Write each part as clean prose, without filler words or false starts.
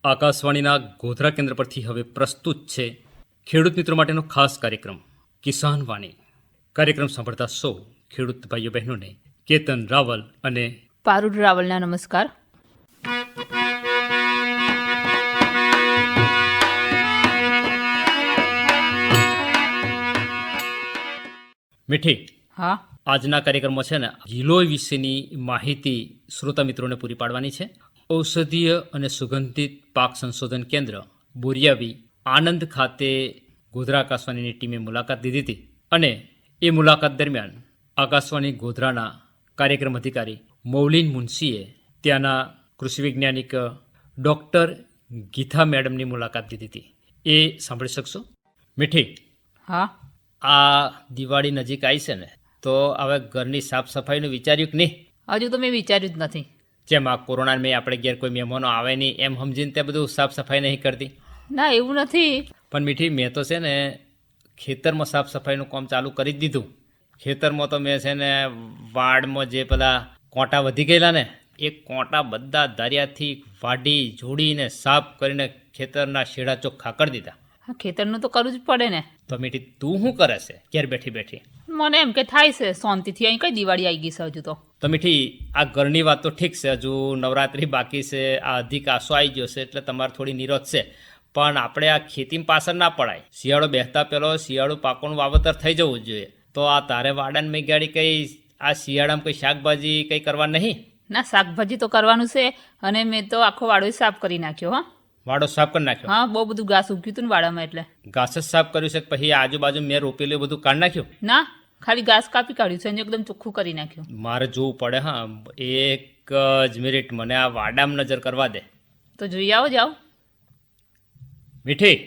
આકાશવાણીના ગોધરા કેન્દ્ર પરથી હવે પ્રસ્તુત છે ખેડૂત મિત્રો માટેનો ખાસ કાર્યક્રમ કિસાન વાણી. કાર્યક્રમ સાંભળતા સૌ ખેડૂત ભાઈઓ બહેનોને કેતન રાવલ અને પારુલ રાવલના નમસ્કાર. મીઠી, હા, આજના કાર્યક્રમમાં છે ને ગિલોય વિશેની માહિતી શ્રોતા મિત્રોને પૂરી પાડવાની છે. ઔષધીય અને સુગંધિત પાક સંશોધન કેન્દ્ર બોરિયાવી આણંદ ખાતે ગોધરા આકાશવાણીની ટીમે મુલાકાત લીધી હતી અને એ મુલાકાત દરમિયાન આકાશવાણી ગોધરાના કાર્યક્રમ અધિકારી મૌલિન મુનશીએ ત્યાંના કૃષિ વૈજ્ઞાનિક ડૉક્ટર ગીતા મેડમની મુલાકાત લીધી હતી. એ સાંભળી શકશો. મીઠી, હા, આ દિવાળી નજીક આવી છે ને, તો હવે ઘરની સાફ સફાઈનું વિચાર્યું કે નહીં? હજુ તો મેં વિચાર્યું જ નથી. જેમ આ કોરોના મેં આપણે ઘેર કોઈ મહેમાનો આવે નહીં એમ સમજીને તે બધું સાફ સફાઈ નહીં કરતી. ના, એવું નથી. પણ મીઠી, મેં તો છે ને ખેતરમાં સાફ સફાઈનું કામ ચાલુ કરી જ દીધું. ખેતરમાં તો મેં છે ને વાડમાં જે પેલા કોંટા વધી ગયેલા ને, એ કોંટા બધા દરિયાથી વાઢી જોડીને સાફ કરીને ખેતરના શેડા ચોખ્ખા કરી દીધા. હા, ખેતરનું તો કરવું જ પડે ને. તો મીઠી, તું શું કરે છે ઘેર બેઠી બેઠી? મને એમ કે થાય છે શાંતિથી. અહીં કઈ દિવાળી આવી ગઈ છે હજુ તો. તો મીઠી, આ ઘરની વાત તો ઠીક છે, હજુ નવરાત્રિ બાકી છે, આ અધિક આસો આવી ગયો છે એટલે તમારે થોડી નિરોધ છે. પણ આપણે આ ખેતીમાં પાછળ ના પડાય. શિયાળો બેસતા પહેલો શિયાળુ પાકોનું વાવેતર થઈ જવું જ જોઈએ. તો આ તારે વાડાને મેં ગાડી કંઈ આ શિયાળામાં કંઈ શાકભાજી કંઈ કરવા નહીં? ના, શાકભાજી તો કરવાનું છે. અને મેં તો આખો વાડો સાફ કરી નાખ્યો. હા, વાડો સાફ કરી નાખ્યો? હા, બહુ બધું ઘાસ ઉગ્યું હતું ને વાડામાં, એટલે ઘાસ જ સાફ કર્યું છે? પછી આજુબાજુ મેં રોપેલું બધું કાઢી નાખ્યું? ના, ખાલી ઘાસ કાપી કાઢ્યું છે અને એકદમ ચોખ્ખું કરી નાખ્યું. મારે જોવું પડે. હા, એક જ મિનિટ, મને આ વાડામાં નજર કરવા દે. તો જોઈ આવો, જાઓ. મીઠી,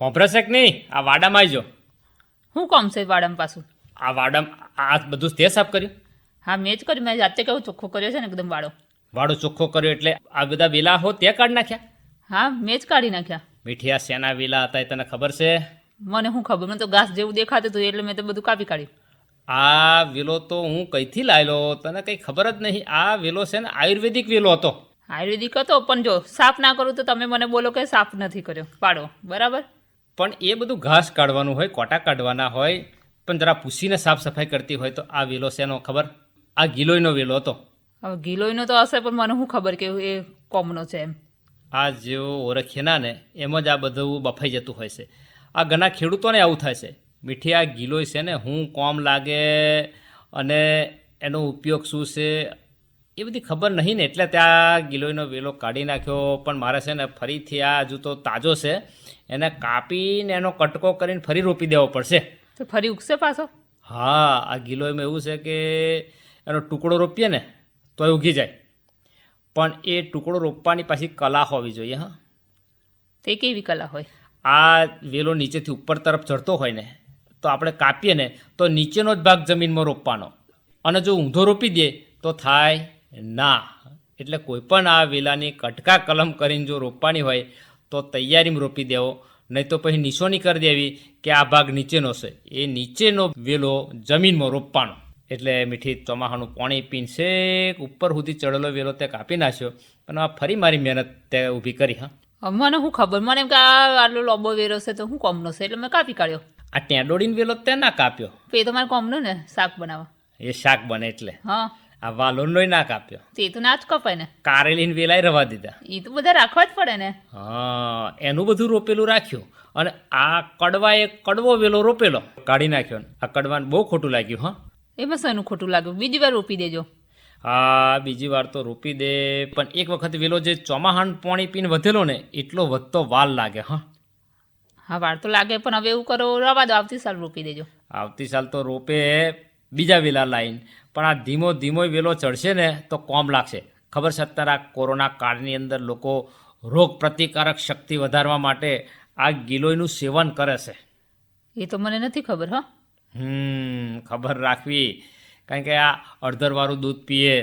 હોંભરશે કે નહીં? આ વાડામાં આવજો. શું કામ છે વાડામાં પાછું? આ વાડામાં આ બધું તે સાફ કર્યું? હા, મેં જ કર્યું. મેં જાતે કેવું ચોખ્ખો કર્યો છે ને એકદમ વાડો. વાડો ચોખ્ખો કર્યો એટલે આ બધા વેલા હો તે કાઢી નાખ્યા? હા, મેં જ કાઢી નાખ્યા. મીઠી, આ શેના વેલા હતા એ તને ખબર છે? મને શું ખબર, મને તો ઘાસ જેવું દેખાતું હતું એટલે મેં તો બધું કાપી કાઢ્યું. આ વેલો તો હું કઈથી લાવેલો તને કંઈ ખબર જ નહીં. આ વેલો છે ને આયુર્વેદિક વેલો હતો. આયુર્વેદિક હતો, પણ જો સાફ ના કરું તો તમે મને બોલો કે સાફ નથી કર્યો. પાડો, બરાબર? પણ એ બધું ઘાસ કાઢવાનું હોય, કોટા કાઢવાના હોય, પણ જરા પૂછીને સાફ સફાઈ કરતી હોય તો આ વેલો શેનો ખબર? આ ગિલોયનો વેલો હતો. હવે ગિલોયનો તો હશે, પણ મને શું ખબર કે એ કોમનો છે એમ. આ જેવો ઓળખીએ ના ને એમ જ આ બધું બફાઈ જતું હોય છે. આ ઘણા ખેડૂતોને આવું થાય છે. મીઠી, આ ગિલોય છે ને હું કોમ લાગે અને એનો ઉપયોગ શું છે એ બધી ખબર નહીં ને, એટલે ત્યાં ગિલોયનો વેલો કાઢી નાખ્યો. પણ મારે છે ને ફરીથી આ હજુ તો તાજો છે, એને કાપીને એનો કટકો કરીને ફરી રોપી દેવો પડશે. તો ફરી ઉગશે પાછો? હા, આ ગિલોયમાં એવું છે કે એનો ટુકડો રોપીએ ને તો એ ઉગી જાય, પણ એ ટુકડો રોપવાની પાછી કલા હોવી જોઈએ. હા, તે કેવી કલા હોય? આ વેલો નીચેથી ઉપર તરફ ચડતો હોય ને તો આપણે કાપીએ ને તો નીચેનો જ ભાગ જમીનમાં રોપવાનો, અને જો ઊંધો રોપી દે તો થાય ના. એટલે કોઈ પણ આ વેલાની કટકા કલમ કરીને જો રોપવાની હોય તો તૈયારીમાં રોપી દેવો, નહીં તો પછી નિશાની કરી દેવી કે આ ભાગ નીચેનો છે. એ નીચેનો વેલો જમીનમાં રોપવાનો. એટલે મીઠી, ચોમાસાનું પાણી પીનશે ઉપર સુધી ચડેલો વેલો તે કાપી નાખ્યો, અને આ ફરી મારી મહેનત તે ઊભી કરી. હા, મને શું ખબર, મને એમ કે આ આટલો લોબો વેરો છે તો શું કોમનો છે એટલે મેં કાપી કાઢ્યો. આ ટેંડોળીનો વેલો તે ના કાપ્યો? એ તો મારે કોમનો ને, શાક બનાવવા. એ શાક બને એટલે? હા. આ વાલોનોય ના કાપ્યો? તે તો ના જ કપાય ને. કારેલીને વેલાય રવા દીધા? એ તો બધા રાખવા જ પડે ને. હા, એનું બધું રોપેલું રાખ્યું, અને આ કડવા એક કડવો વેલો રોપેલો કાઢી નાખ્યો. આ કડવાને બહુ ખોટું લાગ્યું. હા, એમાં શેનું ખોટું લાગ્યું? બીજી વાર રોપી દેજો. હા, બીજી વાર તો રોપી દે, પણ એક વખત વેલો જે ચોમાહાનું પાણી પીને વધેલો ને એટલો વધતો વાર લાગે. હા, હા, વાર તો લાગે, પણ હવે એવું કરો, રવા દો, આવતી સાલ રોપી દેજો. આવતી સાલ તો રોપે બીજા વેલા લાઈન, પણ આ ધીમો ધીમો વેલો ચડશે ને તો કોમ લાગશે. ખબર છે, અત્યારે આ કોરોના કાળની અંદર લોકો રોગ પ્રતિકારક શક્તિ વધારવા માટે આ ગિલોયનું સેવન કરે છે. એ તો મને નથી ખબર. હા, ખબર રાખવી, કારણ કે આ અડધરવાળું દૂધ પીએ,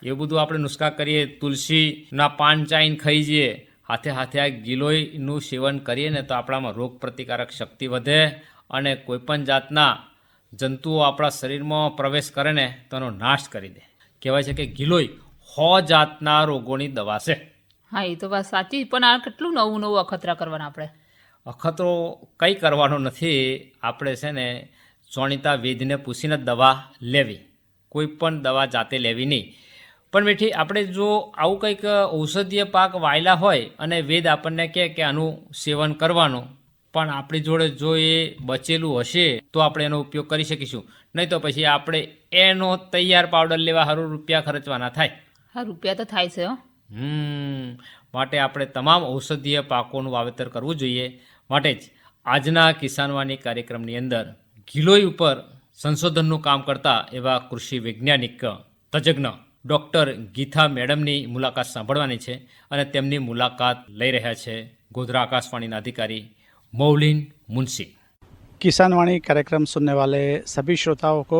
એવું બધું આપણે નુસ્ખા કરીએ, તુલસીના પાન ચાઈને ખાઈ જઈએ, હાથે હાથે આ ગિલોયનું સેવન કરીએ ને તો આપણામાં રોગ પ્રતિકારક શક્તિ વધે, અને કોઈપણ જાતના જંતુઓ આપણા શરીરમાં પ્રવેશ કરે ને તો એનો નાશ કરી દે. કહેવાય છે કે ગિલોય 100 જાતના રોગોની દવા છે. હા એ તો વાત સાચી, પણ આ કેટલું નવું નવું અખતરા કરવાના આપણે. અખતરો કંઈ કરવાનો નથી. આપણે છે ને જાણીતા વેદને પૂછીને જ દવા લેવી, કોઈ પણ દવા જાતે લેવી નહીં. પણ બેઠી આપણે જો આવું કંઈક ઔષધીય પાક વાયેલા હોય અને વેદ આપણને કહે કે આનું સેવન કરવાનું, પણ આપણી જોડે જો એ બચેલું હશે તો આપણે એનો ઉપયોગ કરી શકીશું, નહીં તો પછી આપણે એનો તૈયાર પાવડર લેવા સારું રૂપિયા ખર્ચવાના થાય. હા રૂપિયા તો થાય છે હો. માટે આપણે તમામ ઔષધીય પાકોનું વાવેતર કરવું જોઈએ. માટે જ આજના કિસાનવાણી કાર્યક્રમની અંદર ગિલોય ઉપર સંશોધનનું કામ કરતા એવા કૃષિ વૈજ્ઞાનિક તજજ્ઞ ડૉક્ટર ગીતા મેડમની મુલાકાત સાંભળવાની છે અને તેમની મુલાકાત લઈ રહ્યા છે ગોધરા આકાशवाणीના અધિકારી મૌલિન मुंशी. किसानवाणी कार्यक्रम सुनने वाले सभी श्रोताओं को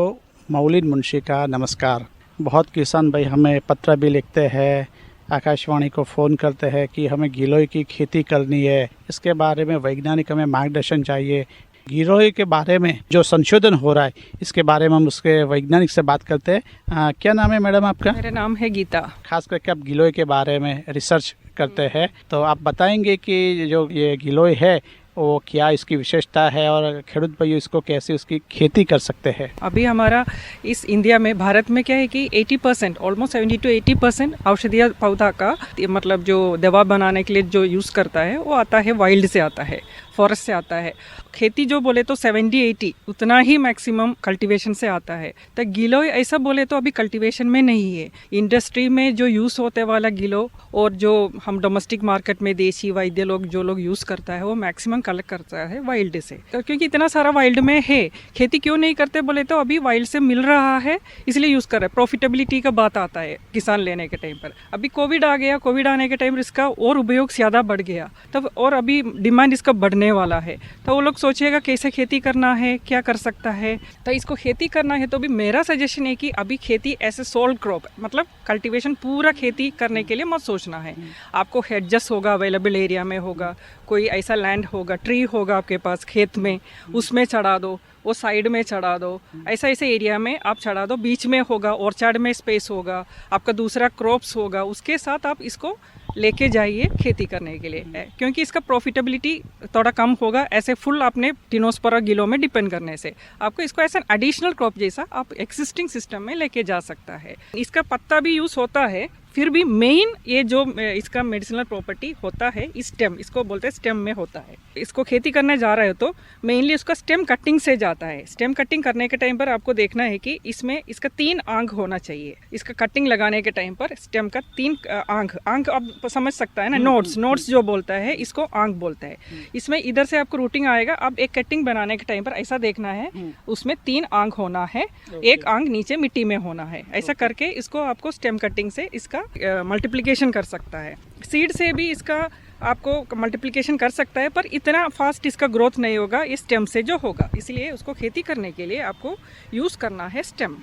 मौलिन मुंशी का नमस्कार. बहुत किसान भाई हमें पत्र भी लिखते हैं, आकाशवाणी को फ़ोन करते हैं कि हमें गिलोय की खेती करनी है, इसके बारे में वैज्ञानिक हमें मार्गदर्शन चाहिए. गिलोय के बारे में जो संशोधन हो रहा है इसके बारे में हम उसके वैज्ञानिक से बात करते हैं. क्या नाम है मैडम आपका? मेरा नाम है गीता. खास करके आप गिलोय के बारे में रिसर्च करते हैं, तो आप बताएंगे कि जो ये गिलोय है वो क्या इसकी विशेषता है और खेडूत भाई इसको कैसे उसकी खेती कर सकते हैं. अभी हमारा इस इंडिया में भारत में क्या है कि 80% ऑलमोस्ट 70 to 80% औषधीय पौधा का मतलब जो दवा बनाने के लिए जो यूज़ करता है वो आता है वाइल्ड से आता है, फॉरेस्ट से आता है. खेती जो बोले तो 70-80 उतना ही मैक्सिमम कल्टीवेशन से आता है. तो गिलोय ऐसा बोले तो अभी कल्टीवेशन में नहीं है. इंडस्ट्री में जो यूज़ होते वाला गिलो और जो हम डोमेस्टिक मार्केट में देसी वैद्य लोग जो लोग यूज़ करता है वो मैक्सिमम कलेक्ट करता है वाइल्ड से. तो क्योंकि इतना सारा वाइल्ड में है, खेती क्यों नहीं करते बोले तो अभी वाइल्ड से मिल रहा है इसलिए यूज़ कर रहे हैं. प्रॉफिटेबिलिटी का बात आता है किसान लेने के टाइम पर. अभी कोविड आ गया, कोविड आने के टाइम इसका और उपयोग ज़्यादा बढ़ गया तब, और अभी डिमांड इसका बढ़ने वाला है. तो वो लोग सोचिएगा कैसे खेती करना है, क्या कर सकता है. तो इसको खेती करना है तो भी मेरा सजेशन है कि अभी खेती ऐसे सोल क्रॉप मतलब कल्टीवेशन पूरा खेती करने के लिए मत सोचना है. आपको एडजस्ट होगा, अवेलेबल एरिया में होगा, कोई ऐसा लैंड होगा, ट्री होगा आपके पास खेत में, उसमें चढ़ा दो, वो साइड में चढ़ा दो, ऐसा ऐसे एरिया में आप चढ़ा दो. बीच में होगा, ऑर्चर्ड में स्पेस होगा, आपका दूसरा क्रॉप्स होगा, उसके साथ आप इसको लेके जाइए खेती करने के लिए. क्योंकि इसका प्रॉफिटेबिलिटी थोड़ा कम होगा ऐसे फुल आपने टिनोस्पोरा गिलो में डिपेंड करने से. आपको इसको ऐसा एडिशनल क्रॉप जैसा आप एक्सिस्टिंग सिस्टम में लेके जा सकता है. इसका पत्ता भी यूज़ होता है, फिर भी मेन ये जो इसका मेडिसिनल प्रॉपर्टी होता है स्टेम, इसको बोलते हैं स्टेम में होता है. इसको खेती करने जा रहे हो तो मेनली उसका स्टेम कटिंग से जाता है. स्टेम कटिंग करने के टाइम पर आपको देखना है कि इसमें इसका 3 आंख होना चाहिए. इसका कटिंग लगाने के टाइम पर स्टेम का 3 आंख आप समझ सकता है ना, नोट्स जो बोलता है इसको आंख बोलता है. इसमें इधर से आपको रूटिंग आएगा. अब एक कटिंग बनाने के टाइम पर ऐसा देखना है उसमें 3 आंख होना है, एक आंख नीचे मिट्टी में होना है. ऐसा करके इसको आपको स्टेम कटिंग से इसका मल्टीप्लिकेशन कर सकता है. सीड से भी इसका आपको मल्टीप्लिकेशन कर सकता है पर इतना फास्ट इसका ग्रोथ नहीं होगा ये स्टेम से जो होगा. इसलिए उसको खेती करने के लिए आपको यूज़ करना है स्टेम.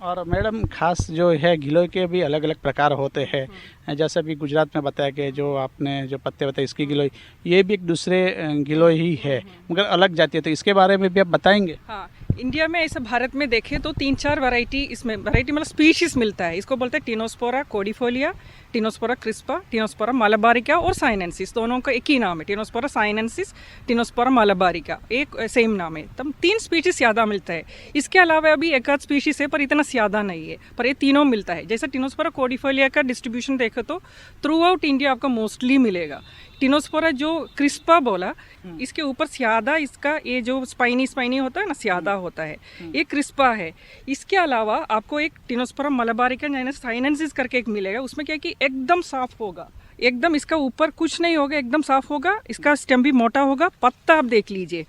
और मैडम खास जो है गिलोय के भी अलग अलग प्रकार होते हैं. जैसे अभी गुजरात में बताया कि जो आपने जो पत्ते बताए इसकी गिलोय, ये भी एक दूसरे गिलोय ही है मगर अलग जाती है, तो इसके बारे में भी आप बताएंगे? हाँ, इंडिया में ऐसा भारत में देखें तो 3-4 वैरायटी इसमें वैरायटी मतलब स्पीशीज मिलता है. इसको बोलते हैं टिनोस्पोरा कोडिफोलिया, टिनोस्पोरा क्रिस्पा, टिनोस्पोरा मालाबारिका और साइनेंसिस. दोनों का एक ही नाम है, टिनोस्पोरा साइनेंसिस, टिनोस्पोरा मालाबारिका, एक सेम नाम है. तब 3 स्पीशीज ज़्यादा मिलता है. इसके अलावा अभी एक आध स्पीशीज है पर इतना ज़्यादा नहीं है, पर ये तीनों मिलता है. जैसे टिनोस्पोरा कोडिफोलिया का डिस्ट्रीब्यूशन देखें तो थ्रू आउट इंडिया आपको मोस्टली मिलेगा. टिनोस्पोरा जो क्रिस्पा बोला इसके ऊपर स्यादा, इसका ये जो स्पाइनी होता है ना, स्यादा होता है, ये क्रिस्पा है. इसके अलावा आपको एक टिनोस्पोरा मलाबारिका यानी साइनेंसिस करके एक मिलेगा. उसमें क्या है कि एकदम साफ होगा, एकदम इसका ऊपर कुछ नहीं होगा, एकदम साफ होगा. इसका स्टेम भी मोटा होगा. पत्ता आप देख लीजिए,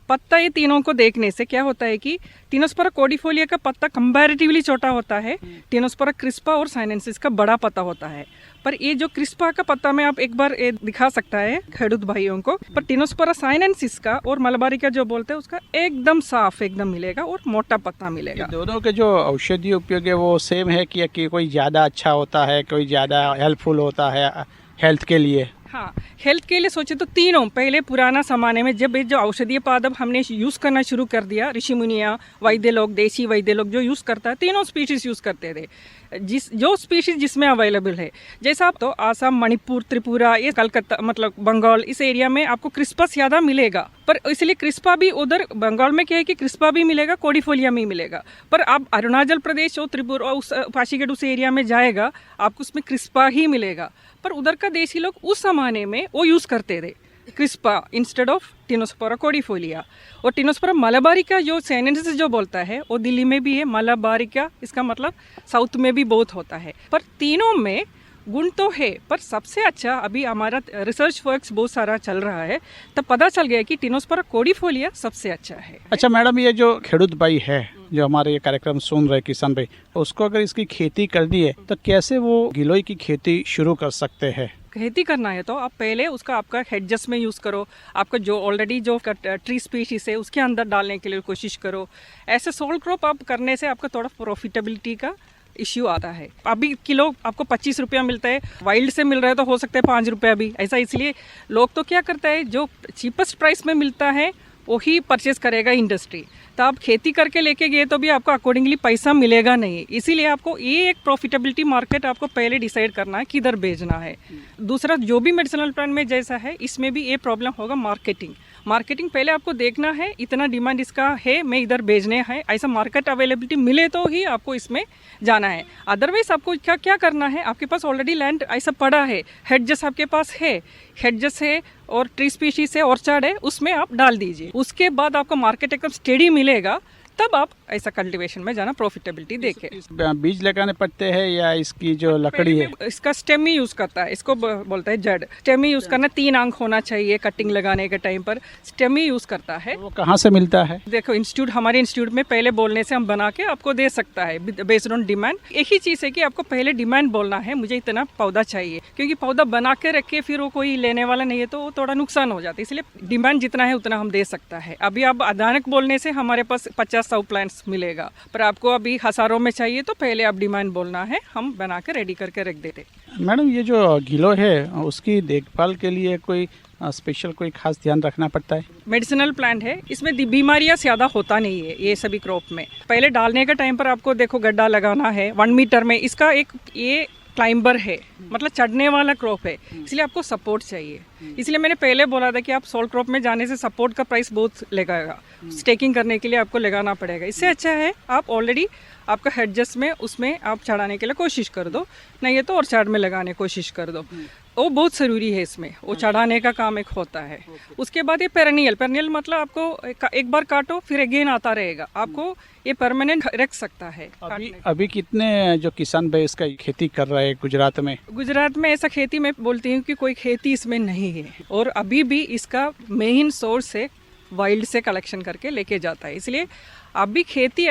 पत्ता ये तीनों को देखने से क्या होता है कि टिनोस्पोरा कोडिफोलिया का पत्ता कंपैरेटिवली छोटा होता है, टिनोस्पोरा क्रिस्पा और साइनेंसिस का बड़ा पत्ता होता है. पर ये जो क्रिस्पा का पत्ता में आप एक बार ये दिखा सकता है खेडूत भाइयों को. पर टिनोस्पोरा साइनेंसिस का और मलाबारिका जो बोलते हैं उसका एकदम साफ एकदम मिलेगा और मोटा पत्ता मिलेगा. दोनों के जो औषधीय उपयोग है वो सेम है कि कोई ज़्यादा अच्छा होता है, कोई ज़्यादा हेल्पफुल होता है हेल्थ के लिए? हाँ, हेल्थ के लिए सोचे तो तीनों पहले पुराना ज़माने में जब ये जो औषधीय पादप हमने यूज़ करना शुरू कर दिया, ऋषि मुनिया, वैद्य लोग, देसी वैद्य लोग जो यूज़ करता है, तीनों स्पीशीज़ यूज़ करते थे। जो स्पीशीज़ जिसमें अवेलेबल है, जैसा आप तो आसाम, मणिपुर, त्रिपुरा, ये कलकत्ता मतलब बंगाल, इस एरिया में आपको क्रिस्पस ज़्यादा मिलेगा। पर इसलिए क्रिस्पा भी उधर बंगाल में क्या है कि क्रिस्पा भी मिलेगा, कोडिफोलिया भी मिलेगा। पर आप अरुणाचल प्रदेश और त्रिपुरा उस पासीघाट उस एरिया में जाएगा, आपको उसमें क्रिस्पा ही मिलेगा। पर उधर का देसी लोग उस ज़माने में वो यूज़ करते थे क्रिस्पा इंस्टेड ऑफ टिनोस्पोरा कोडिफोलिया। और टिनोस्पोरा मलाबारिका जो साइनेंसिस जो बोलता है वो दिल्ली में भी है, मलाबारिका इसका मतलब साउथ में भी बहुत होता है। पर तीनों में गुण तो है, पर सबसे अच्छा अभी हमारा रिसर्च वर्क्स बहुत सारा चल रहा है, तब पता चल गया कि टिनोस्पोरा कोडिफोलिया सबसे अच्छा है। अच्छा मैडम, ये जो खेडूत भाई है जो हमारे ये कार्यक्रम सुन रहे किसान भाई, उसको अगर इसकी खेती करनी है तो कैसे वो गिलोय की खेती शुरू कर सकते हैं? खेती करना है तो आप पहले उसका आपका हेडजस में यूज़ करो, आपका जो ऑलरेडी जो ट्री स्पीशीज है उसके अंदर डालने के लिए कोशिश करो। ऐसे सोल क्रॉप आप करने से आपका थोड़ा प्रॉफिटेबिलिटी का इश्यू आता है। अभी किलो आपको 25 रुपया मिलता है, वाइल्ड से मिल रहा है तो हो सकता है 5 रुपया भी ऐसा। इसलिए लोग तो क्या करता है, जो चीपेस्ट प्राइस में मिलता है वही परचेज करेगा इंडस्ट्री। तो आप खेती करके लेके गए तो भी आपको अकॉर्डिंगली पैसा मिलेगा नहीं। इसीलिए आपको ये एक प्रॉफिटेबिलिटी मार्केट आपको पहले डिसाइड करना है किधर बेचना है। दूसरा, जो भी मेडिसिनल प्लांट में जैसा है इसमें भी ये प्रॉब्लम होगा मार्केटिंग पहले आपको देखना है, इतना डिमांड इसका है, मैं इधर भेजने है, ऐसा मार्केट अवेलेबिलिटी मिले तो ही आपको इसमें जाना है। अदरवाइज आपको क्या करना है, आपके पास ऑलरेडी लैंड ऐसा पड़ा है, हेडजस आपके पास है, हेडजस है और ट्री स्पीशीज है, ऑर्चार्ड है, उसमें आप डाल दीजिए। उसके बाद आपको मार्केट एकदम स्टेडी मिलेगा, तब आप ऐसा कल्टीवेशन में जाना, प्रॉफिटेबिलिटी देखे। बीज लगाने पड़ते हैं या इसकी जो लकड़ी है? इसका स्टेम ही यूज करता है, इसको बोलता है जड़। स्टेम ही यूज करना, 3 अंक होना चाहिए कटिंग लगाने के टाइम पर, स्टेम ही यूज करता है। वो कहाँ से मिलता है? देखो इंस्टीट्यूट, हमारे इंस्टीट्यूट में पहले बोलने से हम बना के आपको दे सकता है बेस्ड ऑन डिमांड। एक ही चीज़ है कि आपको पहले डिमांड बोलना है, मुझे इतना पौधा चाहिए, क्योंकि पौधा बना के रखे फिर वो कोई लेने वाला नहीं है तो वो थोड़ा नुकसान हो जाता है। इसलिए डिमांड जितना है उतना हम दे सकता है। अभी आप अचानक बोलने से हमारे पास 50-100 प्लांट्स मिलेगा, पर आपको अभी हजारों में चाहिए तो पहले आप डिमांड बोलना है, हम बना के रेडी करके रख देते। मैडम, ये जो गिलोय है उसकी देखभाल के लिए कोई स्पेशल कोई खास ध्यान रखना पड़ता है? मेडिसिनल प्लांट है, इसमें बीमारियां ज़्यादा होता नहीं है ये सभी क्रॉप में। पहले डालने के टाइम पर आपको देखो गड्ढा लगाना है 1 मीटर में। इसका एक ये क्लाइंबर है, मतलब चढ़ने वाला क्रॉप है, इसलिए आपको सपोर्ट चाहिए। इसलिए मैंने पहले बोला था कि आप सोल क्रॉप में जाने से सपोर्ट का प्राइस बहुत लगेगा, स्टेकिंग करने के लिए आपको लगाना पड़ेगा। इससे अच्छा है आप ऑलरेडी आपका हेडजस्ट में उसमें आप चढ़ाने के लिए कोशिश कर दो, नहीं है तो और चार्ट में लगाने की कोशिश कर दो। वो बहुत ज़रूरी है, इसमें वो चढ़ाने का काम एक होता है। उसके बाद ये पेरेनियल मतलब आपको एक बार काटो फिर अगेन आता रहेगा, आपको ये परमानेंट रख सकता है। अभी कितने जो किसान भाई इसका खेती कर रहे हैं गुजरात में ऐसा खेती मैं बोलती हूँ कि कोई खेती इसमें नहीं है, और अभी भी इसका मेन सोर्स है वाइल्ड से कलेक्शन करके लेके जाता है। इसलिए अभी खेती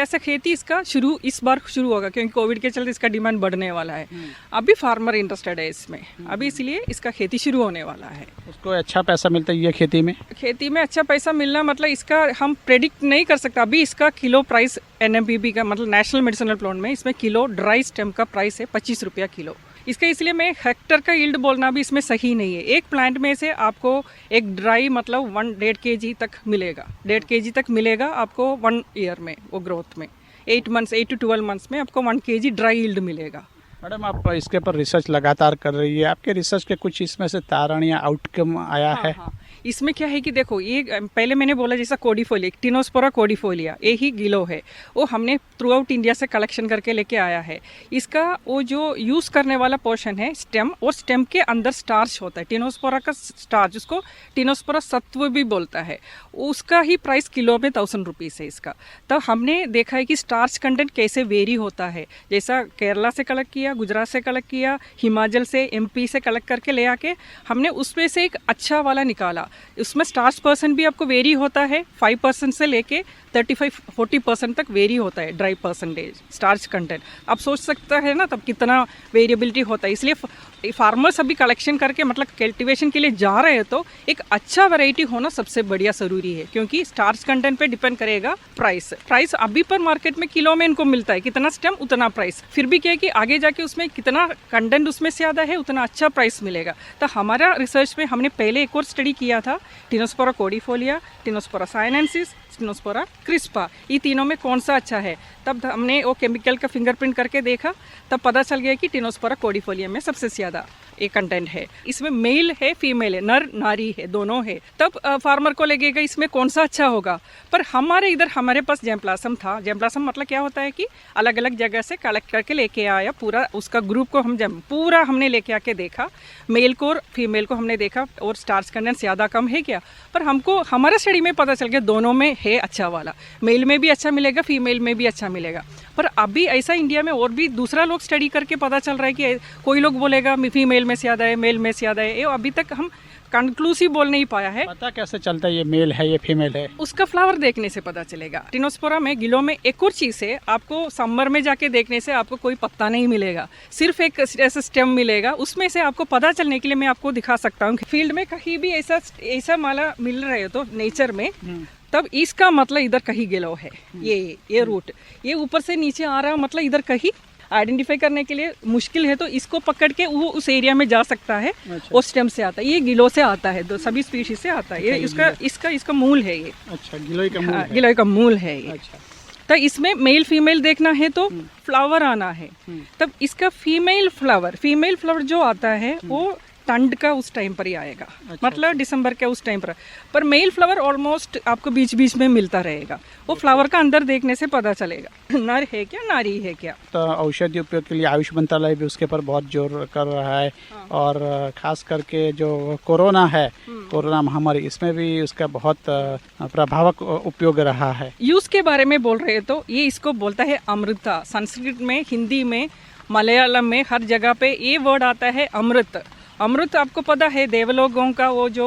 इसका इस बार शुरू होगा, क्योंकि कोविड के चलते इसका डिमांड बढ़ने वाला है। अभी फार्मर इंटरेस्टेड है इसमें, अभी इसलिए इसका खेती शुरू होने वाला है। उसको अच्छा पैसा मिलता है ये खेती में अच्छा पैसा मिलना मतलब इसका हम प्रेडिक्ट नहीं कर सकता। अभी इसका किलो प्राइस NMPB का मतलब नेशनल मेडिसिनल प्लांट में इसमें किलो ड्राई स्टेम का प्राइस है 25 रुपया किलो। इसका इसलिए मैं हेक्टर का यील्ड बोलना भी इसमें सही नहीं है। एक प्लांट में से आपको एक ड्राई मतलब 1.5 kg तक मिलेगा, 1.5 kg तक मिलेगा आपको 1 ईयर में। वो ग्रोथ में 8 to 12 मंथ्स में आपको 1 kg ड्राई यील्ड मिलेगा। मैडम, आप इसके पर रिसर्च लगातार कर रही है, आपके रिसर्च के कुछ इसमें से तारण या आउटकम आया है? हाँ। इसमें क्या है कि देखो, ये पहले मैंने बोला जैसा कोडिफोलिया, टिनोस्पोरा कोडिफोलिया, ये ही गिलो है, वो हमने थ्रू आउट इंडिया से कलेक्शन करके लेके आया है। इसका वो जो यूज़ करने वाला पोर्शन है स्टेम, और स्टेम के अंदर स्टार्च होता है, टिनोस्पोरा का स्टार्च, उसको टिनोस्पोरा सत्व भी बोलता है। उसका ही प्राइस किलो में 1000 रुपीज़ है इसका। तो हमने देखा है कि स्टार्च कंटेंट कैसे वेरी होता है, जैसा केरला से कलेक्ट किया, गुजरात से कलेक्ट किया, हिमाचल से, MP से कलेक्ट करके ले आके हमने उसमें से एक अच्छा वाला निकाला। उसमें स्टार्च % भी आपको वेरी होता है 5% से लेके 35-40% तक वेरी होता है ड्राई परसेंटेज स्टार्च कंटेंट। आप सोच सकते हैं ना तब कितना वेरिएबिलिटी होता है। इसलिए फार्मर्स अभी कलेक्शन करके मतलब कल्टीवेशन के लिए जा रहे हैं तो एक अच्छा वैरायटी होना सबसे बढ़िया ज़रूरी है, क्योंकि स्टार्च कंटेंट पे डिपेंड करेगा प्राइस अभी पर मार्केट में किलो में इनको मिलता है, कितना स्टेम उतना प्राइस। फिर भी क्या है कि आगे जाके उसमें कितना कंटेंट उसमें से ज़्यादा है उतना अच्छा प्राइस मिलेगा। तो हमारा रिसर्च में हमने पहले एक और स्टडी किया था, टिनोस्पोरा कोर्डिफोलिया, टिनोस्पोरा साइनेंसिस, टिनोस्पोरा क्रिस्पा, ये तीनों में कौन सा अच्छा है। तब हमने वो केमिकल का फिंगरप्रिंट करके देखा, तब पता चल गया कि टिनोस्पोरा कोर्डिफोलिया में सबसे ज़्यादा ये कंटेंट है। इसमें मेल है फीमेल है, नर नारी है, दोनों है। तब फार्मर को लगेगा इसमें कौन सा अच्छा होगा। पर हमारे पास जैम्प्लासम था। जैम्प्लासम मतलब क्या होता है कि अलग अलग जगह से कलेक्ट करके लेके आया, पूरा उसका ग्रुप को पूरा हमने लेके आके देखा, मेल को और फीमेल को हमने देखा और स्टार्च कंटेंट ज़्यादा कम है क्या। पर हमको हमारा स्टडी में पता चल गया दोनों में है अच्छा वाला, मेल में भी अच्छा मिलेगा, फीमेल में भी अच्छा मिलेगा। पर अभी ऐसा इंडिया में और भी दूसरा लोग स्टडी करके पता चल रहा है कि कोई लोग बोलेगा फीमेल में ज़्यादा है, मेल में ज़्यादा है। ये अभी तक हम कंक्लूसिव बोल नहीं पाया है। पता कैसे चलता है ये मेल है ये फीमेल है? उसका फ्लावर देखने से पता चलेगा। टिनोस्पोरा में गिलो में एक और चीज़ है, आपको समर में जाके देखने से आपको कोई पत्ता नहीं मिलेगा, सिर्फ एक ऐसा स्टेम मिलेगा। उसमें से आपको पता चलने के लिए मैं आपको दिखा सकता हूँ। फील्ड में कहीं भी ऐसा माला मिल रहे हो तो नेचर में, तब इसका मतलब इधर कहीं गिलो है। ये रूट ये ऊपर से नीचे आ रहा मतलब इधर कहीं आइडेंटिफाई करने के लिए मुश्किल है, तो इसको पकड़ के वो उस एरिया में जा सकता है। अच्छा। और स्टेम से आता है, ये गिलो से आता है, सभी स्पीशीज से आता है। ये इसका मूल है ये। अच्छा, गिलोय का मूल है। गिलोय का मूल है ये। अच्छा। तो इसमें मेल फीमेल देखना है तो फ्लावर आना है। तब इसका फीमेल फ्लावर जो आता है वो ठंड का उस टाइम पर ही आएगा। मतलब दिसंबर के उस टाइम पर मेल फ्लावर ऑलमोस्ट आपको बीच बीच में मिलता रहेगा। वो फ्लावर का अंदर देखने से पता चलेगा नर है क्या नारी है क्या। तो औषधि उपयोग के लिए आयुष मंत्रालय भी उसके पर बहुत जोर कर रहा है। और खास करके जो कोरोना है, कोरोना महामारी, इसमें भी उसका बहुत प्रभावक उपयोग रहा है। यूज के बारे में बोल रहे तो ये इसको बोलता है अमृता। संस्कृत में, हिंदी में, मलयालम में हर जगह पे ये वर्ड आता है अमृत। अमृत आपको पता है देवलोगों का वो जो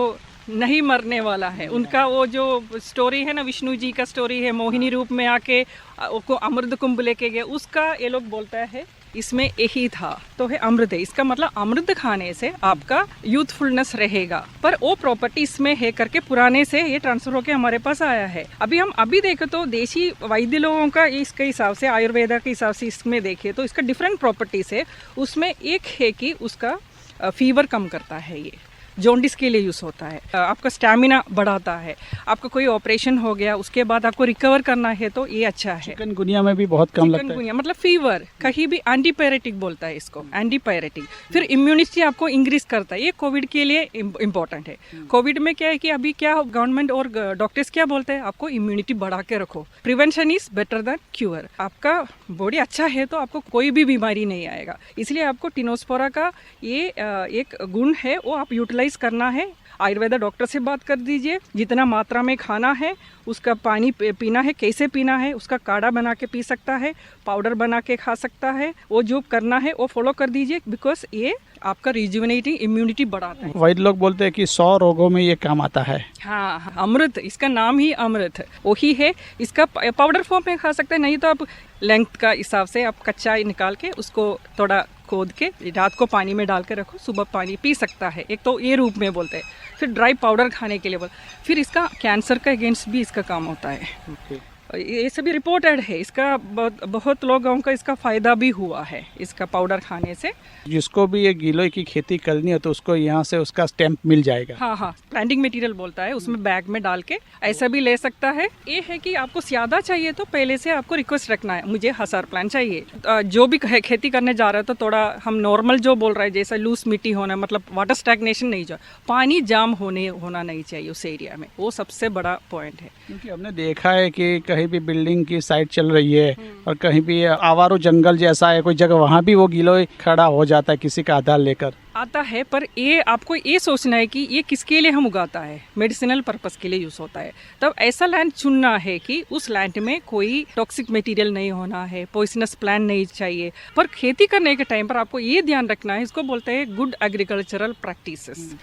नहीं मरने वाला है, उनका वो जो स्टोरी है ना, विष्णु जी का स्टोरी है, मोहिनी रूप में आके उसको अमृत कुंभ लेके गए, उसका ये लोग बोलता है इसमें यही था। तो है अमृत है, इसका मतलब अमृत खाने से आपका यूथफुलनेस रहेगा। पर वो प्रॉपर्टी इसमें है करके पुराने से ये ट्रांसफर होके हमारे पास आया है। अभी देखें तो देशी वैद्य लोगों का इसके हिसाब से, आयुर्वेदा के हिसाब से इसमें देखें तो इसका डिफरेंट प्रॉपर्टीज है। उसमें एक है कि उसका फीवर कम करता है, ये जॉन्डिस के लिए यूज़ होता है, आपका स्टैमिना बढ़ाता है। आपका कोई ऑपरेशन हो गया उसके बाद आपको रिकवर करना है तो ये अच्छा है। चिकनगुनिया में भी बहुत कम लगता है। चिकनगुनिया मतलब फीवर, कहीं भी एंटीपायरेटिक बोलता है इसको, एंटीपायरेटिक। फिर इम्यूनिटी आपको इंक्रीज करता है, ये कोविड के लिए इम्पोर्टेंट है। कोविड में क्या है कि अभी क्या गवर्नमेंट और डॉक्टर्स क्या बोलते हैं, आपको इम्यूनिटी बढ़ा के रखो, prevention is better than cure. आपका बॉडी अच्छा है तो आपको कोई भी बीमारी नहीं आएगा। इसलिए आपको टिनोस्पोरा का ये एक गुण है वो आप यूटिलाइज करना है। आयुर्वेदा डॉक्टर से बात कर दीजिए, जितना मात्रा में खाना है, उसका पानी पीना है, कैसे पीना है, उसका काढ़ा बना के पी सकता है, पाउडर बना के खा सकता है, वो जो करना है वो फॉलो कर दीजिए, बिकॉज ये आपका रिजुविनेटिंग इम्यूनिटी बढ़ाता है। वैद्य लोग बोलते हैं कि 100 रोगों में ये काम आता है। हाँ, अमृत, इसका नाम ही अमृत वही है। इसका पाउडर फॉर्म में खा सकते हैं, नहीं तो आप लेंथ का हिसाब से आप कच्चा निकाल के उसको थोड़ा खोद के रात को पानी में डाल के रखो, सुबह पानी पी सकता है। एक तो ये रूप में बोलते हैं। फिर ड्राई पाउडर खाने के लिए फिर इसका कैंसर का अगेंस्ट भी इसका काम होता है। ये सभी रिपोर्टेड है। इसका बहुत लोगों का इसका फायदा भी हुआ है इसका पाउडर खाने से। जिसको भी ये गिलोय की खेती करनी हो तो उसको यहाँ से उसका स्टैंप मिल जाएगा। हाँ, प्लांटिंग मटेरियल बोलता है, उसमें बैग में डाल के ऐसा भी ले सकता है। ये है कि आपको ज्यादा चाहिए तो पहले से आपको रिक्वेस्ट रखना है, मुझे 1000 प्लांट चाहिए। जो भी खेती करने जा रहा है तो थोड़ा हम नॉर्मल जो बोल रहे हैं, जैसा लूज मिट्टी होना, मतलब वाटर स्टैग्नेशन नहीं, जो पानी जाम होना नहीं चाहिए उस एरिया में, वो सबसे बड़ा पॉइंट है। क्योंकि हमने देखा है कि कहीं भी बिल्डिंग की साइड चल रही है और कहीं भी आवारो जंगल जैसा है कोई जगह, वहाँ भी वो गिलोय खड़ा हो जाता है किसी का आधार लेकर आता है। पर ये आपको ये सोचना है कि ये किसके लिए हम उगाता है, मेडिसिनल पर्पस के लिए यूज होता है। तब ऐसा लैंड चुनना है कि उस लैंड में कोई टॉक्सिक मटेरियल नहीं होना है, पॉइजनस प्लांट नहीं चाहिए। पर खेती करने के टाइम पर आपको ये ध्यान रखना है, इसको बोलते हैं good agricultural practices.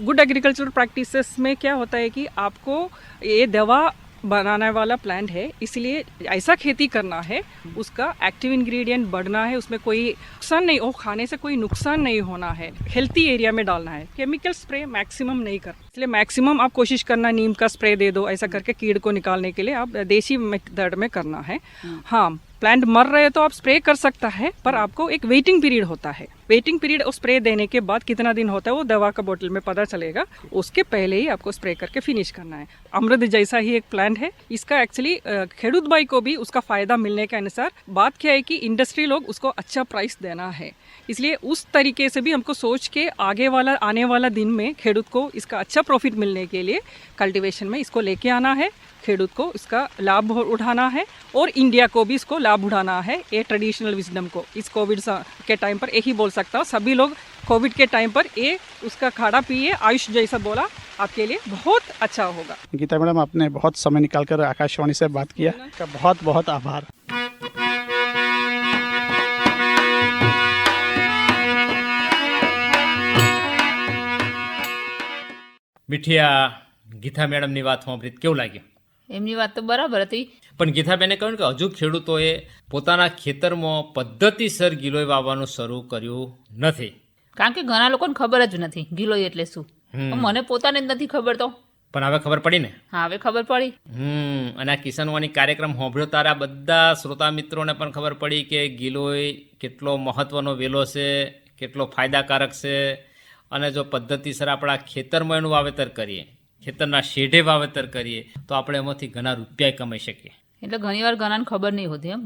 Good agricultural practices में क्या होता है कि आपको ये दवा बनाने वाला प्लांट है, इसलिए ऐसा खेती करना है, उसका एक्टिव इंग्रेडिएंट बढ़ना है, उसमें कोई नुकसान नहीं, वो खाने से कोई नुकसान नहीं होना है, हेल्थी एरिया में डालना है, केमिकल स्प्रे मैक्सिमम नहीं करना। इसलिए मैक्सिमम आप कोशिश करना नीम का स्प्रे दे दो, ऐसा करके कीड़ को निकालने के लिए आप देसी मेथड में करना है। हाँ, प्लांट मर रहे तो आप स्प्रे कर सकता है, पर आपको एक वेटिंग पीरियड होता है। वेटिंग पीरियड और स्प्रे देने के बाद कितना दिन होता है वो दवा का बोतल में पता चलेगा, उसके पहले ही आपको स्प्रे करके फिनिश करना है। अमृत जैसा ही एक प्लांट है, इसका एक्चुअली खेडूत भाई को भी उसका फायदा मिलने के अनुसार बात क्या है कि इंडस्ट्री लोग उसको अच्छा प्राइस देना है, इसलिए उस तरीके से भी हमको सोच के आने वाला दिन में खेडूत को इसका अच्छा प्रॉफिट मिलने के लिए कल्टीवेशन में इसको लेके आना है, खेडूत को इसका लाभ उठाना है और इंडिया को भी इसको लाभ उठाना है। ये ट्रेडिशनल विजडम को इस कोविड के टाइम पर यही बोल सकता हूँ, सभी लोग कोविड के टाइम पर ये उसका खाड़ा पिए, आयुष जैसा बोला, आपके लिए बहुत अच्छा होगा। गीता मैडम, आपने बहुत समय निकालकर आकाशवाणी से बात किया, आपका बहुत बहुत आभार। મીઠિયા ગીતા મેડમની વાત સાંભળી કેવું લાગ્યું? એમની વાત તો બરાબર હતી. પણ ગીતાબેને કહ્યું કે હજુ ખેડૂતોએ પોતાના ખેતરમાં પદ્ધતિસર ગિલોય વાવવાનું શરૂ કર્યું નથી. કારણ કે ઘણા લોકોને ખબર જ નથી ગિલોય એટલે શું. મને પોતાને જ નથી ખબર તો. પણ હવે ખબર પડી ને? હા, હવે ખબર પડી. અને આ કિસાનવાની કાર્યક્રમ સાંભળ્યો તારા બધા શ્રોતા મિત્રોને પણ ખબર પડી કે ગિલોય કેટલો મહત્વનો વેલો છે, કેટલો ફાયદાકારક છે. અને જો પદ્ધતિસર આપણા ખેતરમાં એનું વાવેતર કરીએ, ખેતરના શેઢે વાવેતર કરીએ, તો આપણે એમાંથી ઘણા રૂપિયા કમાઈ શકીએ. એટલે ઘણીવાર ઘણાને ખબર નહીં હોતી એમ.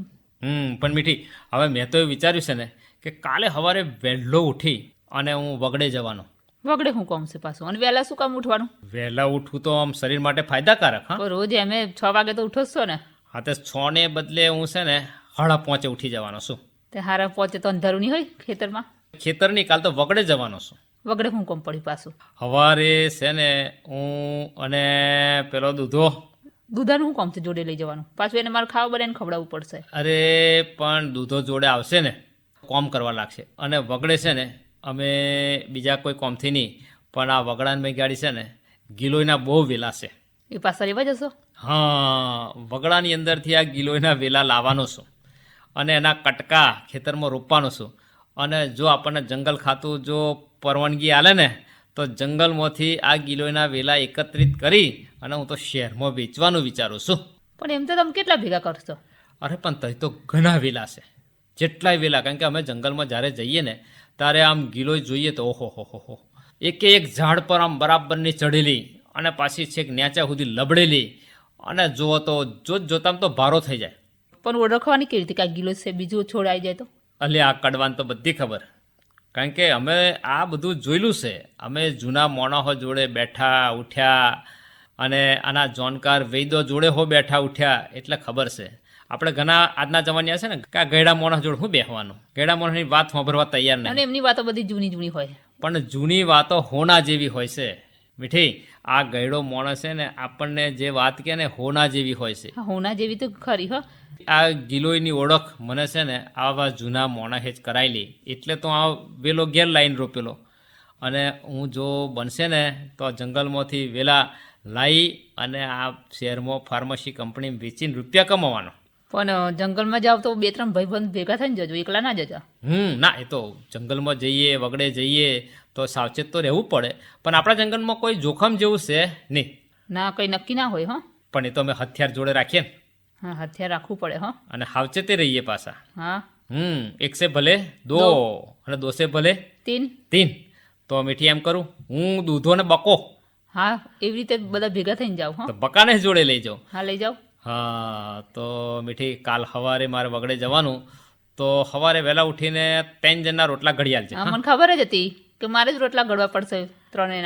પણ મીઠી, હવે મેં તો એવું વિચાર્યું છે ને કે કાલે સવારે વહેલો ઉઠી અને હું વગડે જવાનો. વગડે હું કામ છે પાછું? અને વહેલા શું કામ ઉઠવાનું? વહેલા ઉઠવું તો આમ શરીર માટે ફાયદાકારક. હા, તો રોજ એમે 6 વાગે તો ઉઠો જ છો ને? હા, તે 6 ને બદલે હું છે ને 5:30 ઉઠી જવાનો છું. તે હારા પહોંચે તો અંધારું નહીં હોય ખેતરમાં? ખેતરની કાલ તો વગડે જવાનો છું. વગડે હું કામ પડ્યું પાછું? સવારે છે ને હું અને પેલો દૂધો. દૂધાનું શું કામ છે જોડે લઈ જવાનું? પાછું એને મારે ખાવા બનાવીને ખવડાવવું પડશે. અરે પણ દૂધો જોડે આવશે ને, કોમ કરવા લાગશે. અને વગડે છે ને અમે બીજા કોઈ કોમથી નહીં, પણ આ વગડાની ગાડી છે ને ગિલોયના બહુ વેલા છે. એ પાછા લેવા જશો? હા, વગડાની અંદરથી આ ગિલોયના વેલા લાવવાનો છું અને એના કટકા ખેતરમાં રોપવાનો છું. અને જો આપણને જંગલ ખાતું જો પરવાનગી આલે ને તો જંગલમાંથી આ ગિલોયના વેલા એકત્રિત કરી અને હું તો શહેરમાં વેચવાનું વિચારું છું. પણ એમ તો તમે કેટલા ભેગા કરશો? અરે પણ તઈ તો ઘણા વેલા છે, જેટલાય વેલા. કારણ કે અમે જંગલમાં જ્યારે જઈએ ને ત્યારે આમ ગિલોય જોઈએ તો ઓહો હો હો, એકે એક ઝાડ પર આમ બરાબરની ચડેલી અને પાછી છેક નેચા સુધી લબડેલી, અને જુઓ તો જોતામાં તો ભારો થઈ જાય. પણ ઓળખવાની કેવી રીતે કે આ ગિલોય છે, બીજું છોડ આવી જાય તો? અલે આ કડવાન તો બધી ખબર, કારણ કે અમે આ બધું જોયેલું છે. અમે જૂના મોણસો જોડે બેઠા ઉઠ્યા અને આના જાણકાર વૈદો જોડે હો બેઠા ઉઠ્યા, એટલે ખબર છે. આપણે ઘણા આજના જમાના છે ને કે આ ગયડા માણસ જોડે શું બેસવાનું, ગયડા માણસની વાત સાંભળવા તૈયાર નહીં. અને એમની વાતો બધી જૂની જૂની હોય. પણ જૂની વાતો હોના જેવી હોય છે મીઠી. આ ગયડો માણસ છે ને આપણને જે વાત કહે ને હોના જેવી હોય છે. હોના જેવી તો ખરી. હો, આ ગિલોયની ઓળખ મને છે ને આવા જૂના મોણાએ જ કરાયેલી, એટલે તો આ વેલો ઘેર લાઈન રોપેલો. અને હું જો બનશે ને તો જંગલમાંથી વેલા લાવી અને આ શહેરમાં ફાર્મસી કંપની વેચીને રૂપિયા કમાવાનો. પણ જંગલમાં જાવ તો 2-3 ભાઈબંધ ભેગા થઈને જજો, એકલા ના જજો. ના, એ તો જંગલમાં જઈએ, વગડે જઈએ તો સાવચેત તો રહેવું પડે. પણ આપણા જંગલમાં કોઈ જોખમ જેવું છે નહીં. ના, કંઈ નક્કી ના હોય. હા, પણ એ તો અમે હથિયાર જોડે રાખીએ ને. હા, હથિયાર રાખવું પડે. હા, અને સાવચેતે રહીએ પાછા. હા. 1 से ભલે 2 અને 2 से ભલે 3. તો મીઠી એમ કરું, હું દૂધો ને બકો. હા, એવી રીતે બધા ભેગા થઈને જાવ. હા, તો બકાને જ જોડે લઈ જાઉં. હા, લઈ જાઓ. હા, તો મીઠી કાલ સવારે મારે વગડે જવાનું, તો સવારે વહેલા ઉઠીને 3 જણના રોટલા ઘડિયાળ છે. હા, મને ખબર જ હતી કે મારે જ રોટલા ઘડવા પડશે 3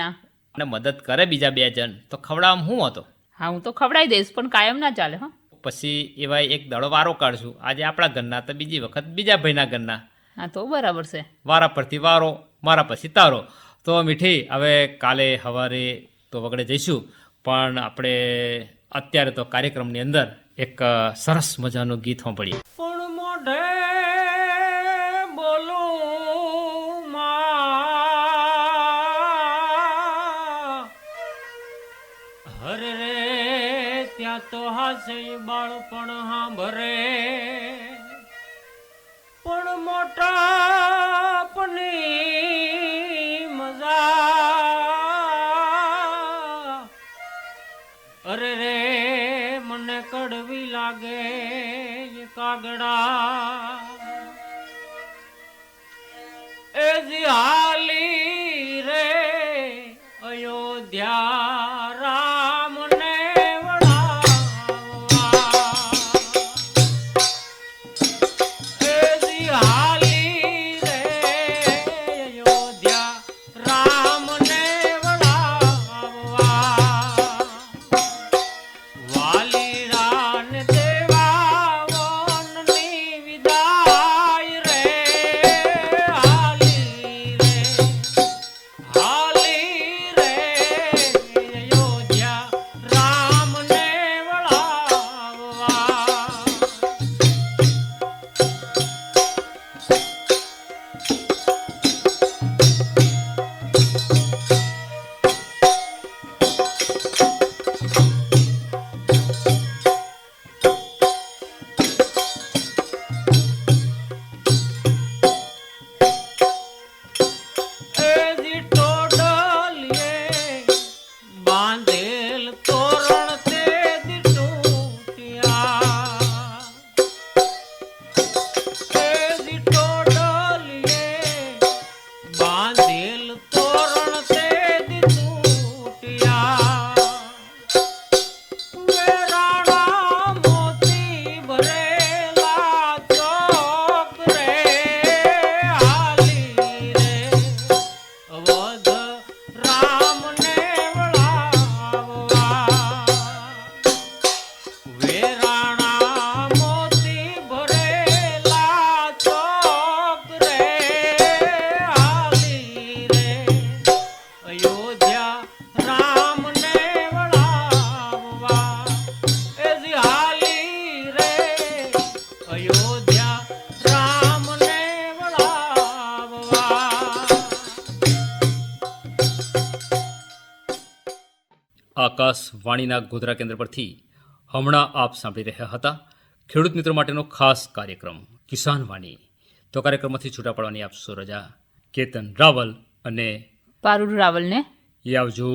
અને મદદ કરે બીજા 2 જણ તો ખવડાવવામાં હું હતો. હા, હું તો ખવડાવી દઈશ, પણ કાયમ ના ચાલે. હા, પછી એવા એક દાડો વારો કાઢશું, આજે આપણા ઘરના તો બીજી વખત બીજા ભાઈના ઘરના. હા, તો બરાબર છે. વારા પરથી વારો, મારા પછી તારો. તો મીઠી હવે કાલે સવારે તો વગડે જઈશું, પણ આપણે અત્યારે તો કાર્યક્રમની અંદર એક સરસ મજાનું ગીત સાંભળીએ. પણ મોઢે બોલું માં હર રે ત્યાં યા તો હાસે બાળપણ હાંભરે પણ મોટાપની મજા અરે રે મને કડવી લાગે એ કાગડા એ જી હાલી રે અયોધ્યા રામને વળાવવા એ જી હાલી રે અયોધ્યા રામને વળાવવા વાલીરાન દેવા વનની વિદાય રે હાલી રે અયોધ્યા રામને વળાવવા એજી ટોડલીએ બાંધેલ તોરણ તે તૂટ્યા એજી ટોડલીએ બાંધેલ તોરણ તે તૂટ્યા વેરાણા મોતી ભરેલા ચોક રે હાલી રે અવધ રામને વળાવવા વેરાણા મોતી ભરેલા ચોક રે હાલી રે અયોધ્યા રામને વળાવવા એ જી હાલી રે અયોધ્યા રામને વળાવવા આકાશવાણીના ગોધરા કેન્દ્ર પરથી હમણાં આપ સાંભળી રહ્યા હતા ખેડૂત મિત્રો માટેનો ખાસ કાર્યક્રમ કિસાન વાણી. તો કાર્યક્રમમાંથી છૂટા પડવાની આપશો રજા. કેતન રાવલ અને પારુલ રાવલને એ આવજો.